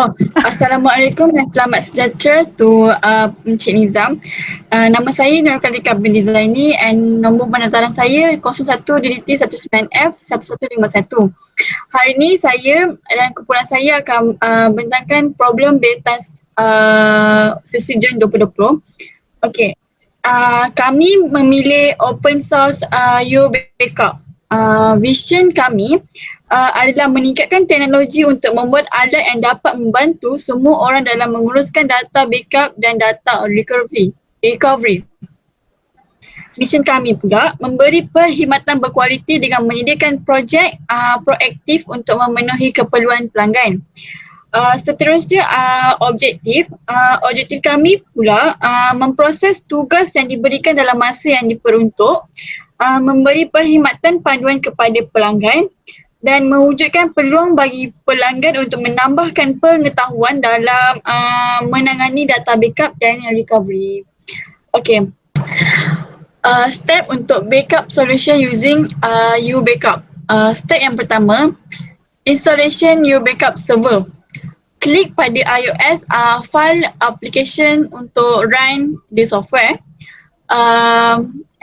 Oh, Assalamualaikum dan selamat sejahtera to Encik Nizam. Nama saya Nur Khalika binti Zaini and nombor pendaftaran saya 01DDT19F 1151. Hari ini saya dan kumpulan saya akan bentangkan problem betas sesi Jun 2020. Okey. Kami memilih open source UBackup. Vision kami adalah meningkatkan teknologi untuk membuat alat yang dapat membantu semua orang dalam menguruskan data backup dan data recovery. Mission kami pula memberi perkhidmatan berkualiti dengan menyediakan projek proaktif untuk memenuhi keperluan pelanggan. Seterusnya objektif kami pula memproses tugas yang diberikan dalam masa yang diperuntuk, memberi perkhidmatan panduan kepada pelanggan dan mewujudkan peluang bagi pelanggan untuk menambahkan pengetahuan dalam menangani data backup dan recovery. Okey. Step untuk backup solution using UBackup. Step yang pertama, installation UBackup server. Klik pada iOS file application untuk run the software.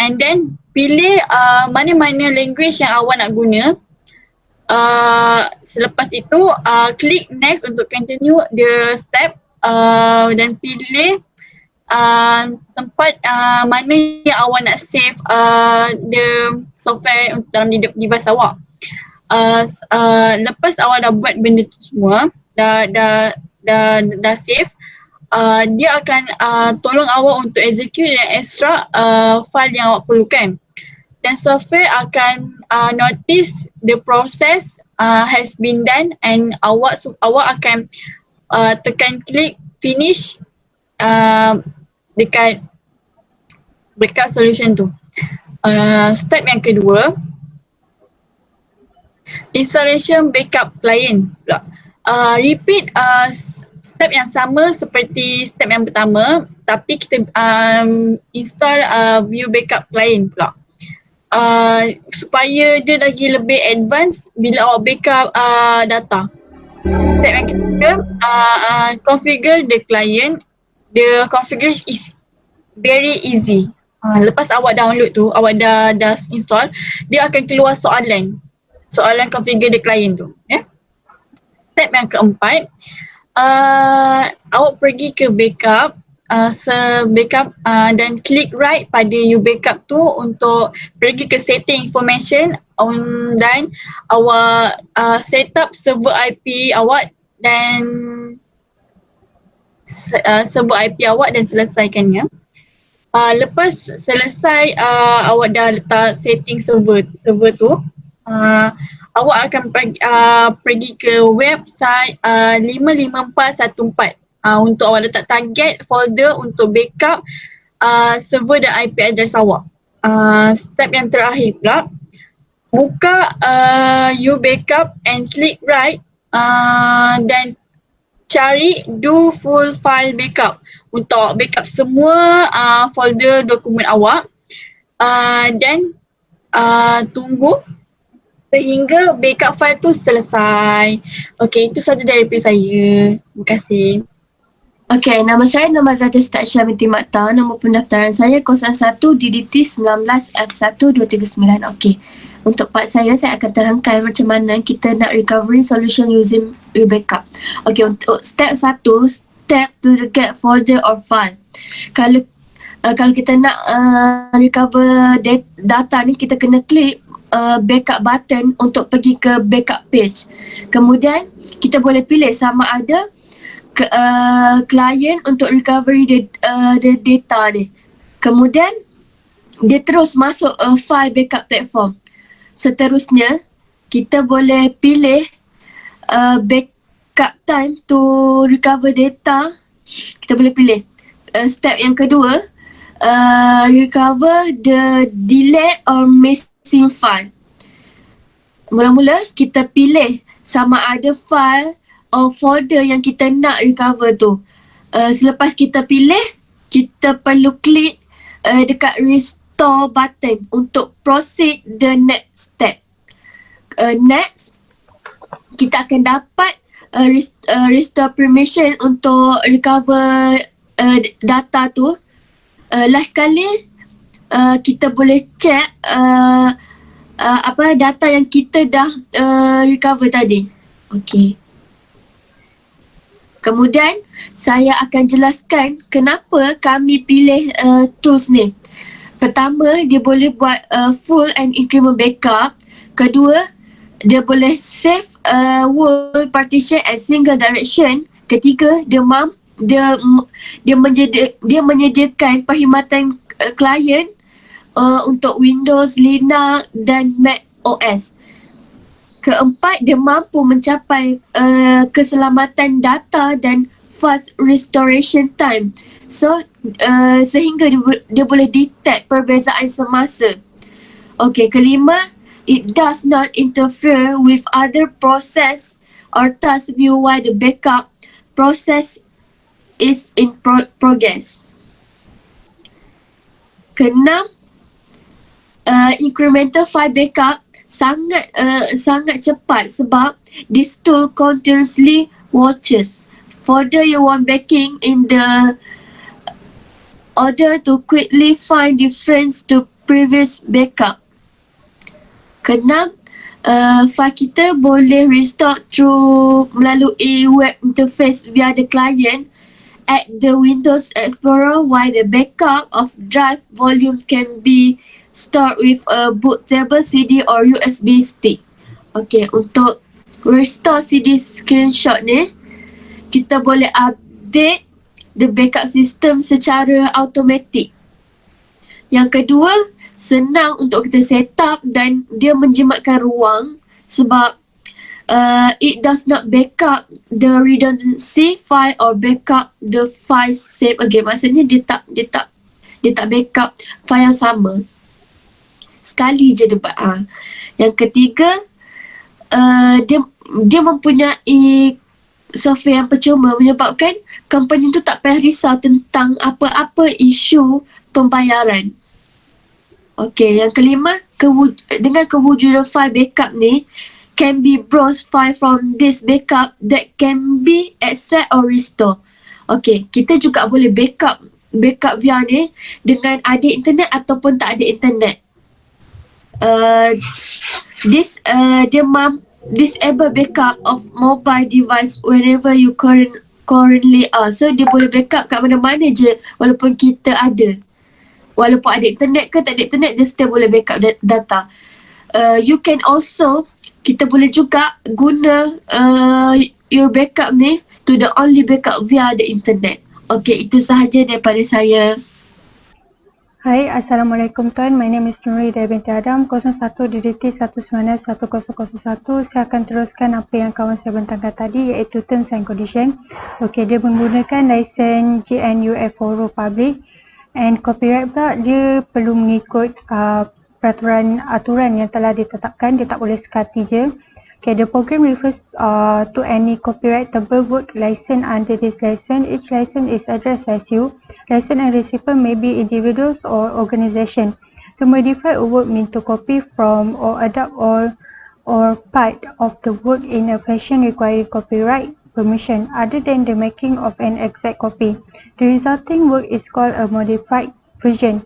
And then pilih mana-mana language yang awak nak guna. Selepas itu klik next untuk continue the step dan pilih tempat mana yang awak nak save the software dalam device awak. Lepas awak dah buat benda tu semua, dah save, dia akan tolong awak untuk execute dan extract file yang awak perlukan. Dan software akan notice the process has been done and awak akan tekan klik finish dekat backup solution tu. Step yang kedua, installation backup client pula. Repeat step yang sama seperti step yang pertama, tapi kita install view backup client pula. Supaya dia lagi lebih advance bila awak backup data. Step yang ketiga, configure the client. The configuration is very easy. Lepas awak download tu, awak dah install, dia akan keluar soalan configure the client tu. Step yang keempat, awak pergi ke backup, backup dan klik right pada UBackup tu untuk pergi ke setting information dan awak set up server IP awak dan selesaikannya. Lepas selesai awak dah letak setting server tu, awak akan pergi ke website 55414 untuk awak letak target folder untuk backup server dan IP address awak. Step yang terakhir pula, buka UBackup and click right dan cari do full file backup untuk backup semua folder dokumen awak dan tunggu sehingga backup file tu selesai. Okey, itu saja daripada saya. Terima kasih. Okey, nama saya Zada Staksha binti Makta. Nombor pendaftaran saya 01DDT19F1239. Okey, untuk part saya akan terangkan macam mana kita nak recovery solution using UBackup. Okey, untuk step 1, step to get folder or file. Kalau kita nak recover data ni, kita kena klik backup button untuk pergi ke backup page. Kemudian kita boleh pilih sama ada client untuk recovery the data ni. Kemudian dia terus masuk file backup platform. Seterusnya kita boleh pilih backup time to recover data. Kita boleh pilih step yang kedua, recover the delete or missing file. Mula-mula kita pilih sama ada file or folder yang kita nak recover tu. Selepas kita pilih, kita perlu klik dekat restore button untuk proceed the next step. Next, kita akan dapat restore permission untuk recover data tu. Last kali kita boleh check data yang kita dah recover tadi. Okey. Kemudian saya akan jelaskan kenapa kami pilih tools ni. Pertama, dia boleh buat full and increment backup. Kedua, dia boleh save whole partition and single direction. Ketiga, dia menyediakan perkhidmatan klien untuk Windows, Linux dan Mac OS. Keempat, dia mampu mencapai keselamatan data dan fast restoration time. So, sehingga dia boleh detect perbezaan semasa. Okey, kelima, it does not interfere with other process or task view while the backup process is in progress. Keenam, incremental file backup sangat cepat sebab this tool continuously watches folder you want backing in the order to quickly find difference to previous backup. Keenam, file kita boleh restore melalui web interface via the client at the Windows Explorer, while the backup of drive volume can be stored with a bootable CD or USB stick. Okay, untuk restore CD screenshot ni, kita boleh update the backup system secara automatik. Yang kedua, senang untuk kita set up dan dia menjimatkan ruang sebab it does not backup the redundancy file or backup the file save again. Maksudnya dia tak backup file yang sama. Sekali je dia buat. Yang ketiga, dia mempunyai software yang percuma menyebabkan company tu tak payah risau tentang apa-apa isu pembayaran. Okey, yang kelima, dengan kewujudan file backup ni, can be browsed file from this backup that can be extract or restore. Okey, kita juga boleh backup via ni dengan ada internet ataupun tak ada internet. Disable backup of mobile device wherever you currently are. So dia boleh backup kat mana-mana je walaupun kita ada. Walaupun ada internet ke tak ada internet, dia still boleh backup data. Kita boleh juga guna your backup ni to the only backup via the internet. Okay, itu sahaja daripada saya. Hai, Assalamualaikum tuan. My name is Nuri dari binti Adam 01 DDT 1910001. Saya akan teruskan apa yang kawan saya bentangkan tadi, iaitu Terms and Condition. Okey, dia menggunakan lesen GNU/Foro Public and copyright pula dia perlu mengikut aturan yang telah ditetapkan. Dia tak boleh sekati je. Okay, the program refers to any copyrightable work license under this license. Each license is addressed as you. License and recipient may be individuals or organization. To modify a work means to copy from or adapt or part of the work in a fashion requiring copyright permission other than the making of an exact copy. The resulting work is called a modified version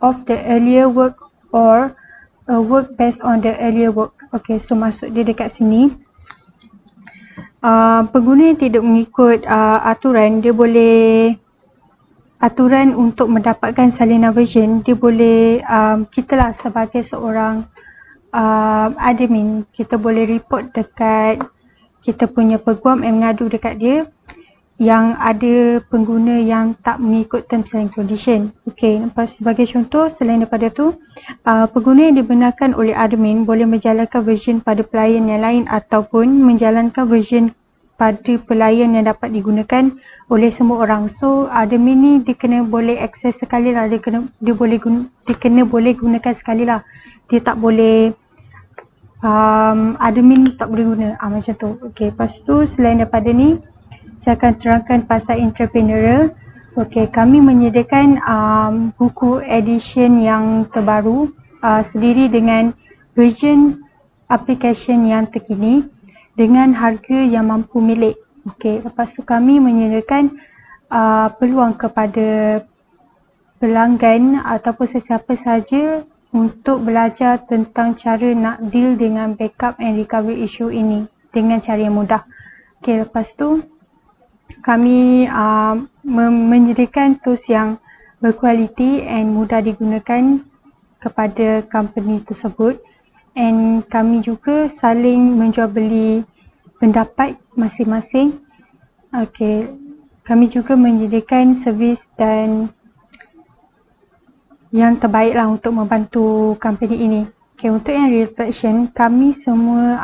of the earlier work or a work based on the earlier work. Okay, so maksud dia dekat sini, pengguna yang tidak mengikut aturan, dia boleh aturan untuk mendapatkan salinan version, dia boleh kita lah sebagai seorang admin, kita boleh report dekat kita punya peguam and mengadu dekat dia yang ada pengguna yang tak mengikut terms and condition. Okay, sebagai contoh, selain daripada tu, pengguna yang dibenarkan oleh admin boleh menjalankan version pada pelayan yang lain ataupun menjalankan version pada pelayan yang dapat digunakan oleh semua orang. So, admin ni dia kena boleh akses sekali lah, dia kena boleh gunakan sekali lah. Dia tak boleh admin tak boleh guna macam tu. Okay, lepas tu selain daripada ni, saya akan terangkan pasal entrepreneurial. Okay, kami menyediakan buku edition yang terbaru sendiri dengan version application yang terkini. dengan harga yang mampu milik. Okey, lepas tu kami menyediakan peluang kepada pelanggan ataupun sesiapa sahaja untuk belajar tentang cara nak deal dengan backup and recovery issue ini dengan cara yang mudah. Okey, lepas tu kami menyediakan tools yang berkualiti and mudah digunakan kepada company tersebut, and kami juga saling menjual beli pendapat masing-masing. Okey, kami juga menyediakan servis dan yang terbaik lah untuk membantu company ini. Okay, untuk yang reflection, kami semua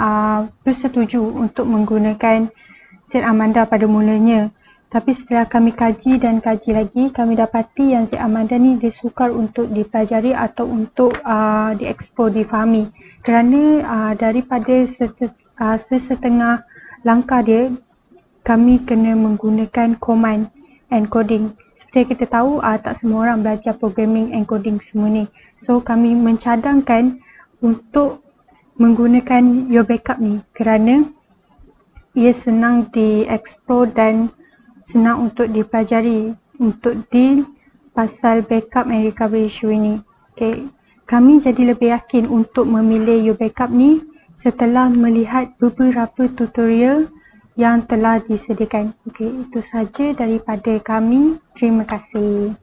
bersetuju untuk menggunakan Zaid Amanda pada mulanya. Tapi setelah kami kaji dan kaji lagi, kami dapati yang Zaid Amanda ni dia sukar untuk dipelajari atau untuk dieksplor, difahami. Kerana daripada sesetengah langkah dia, kami kena menggunakan command and coding. Seperti yang kita tahu, tak semua orang belajar programming and coding semua ni. So, kami mencadangkan untuk menggunakan Your Backup ni kerana ia senang dieksplor dan senang untuk dipelajari untuk deal pasal backup and recovery issue ini. Okay. Kami jadi lebih yakin untuk memilih Your Backup ni setelah melihat beberapa tutorial yang telah disediakan. Okey, itu saja daripada kami. Terima kasih.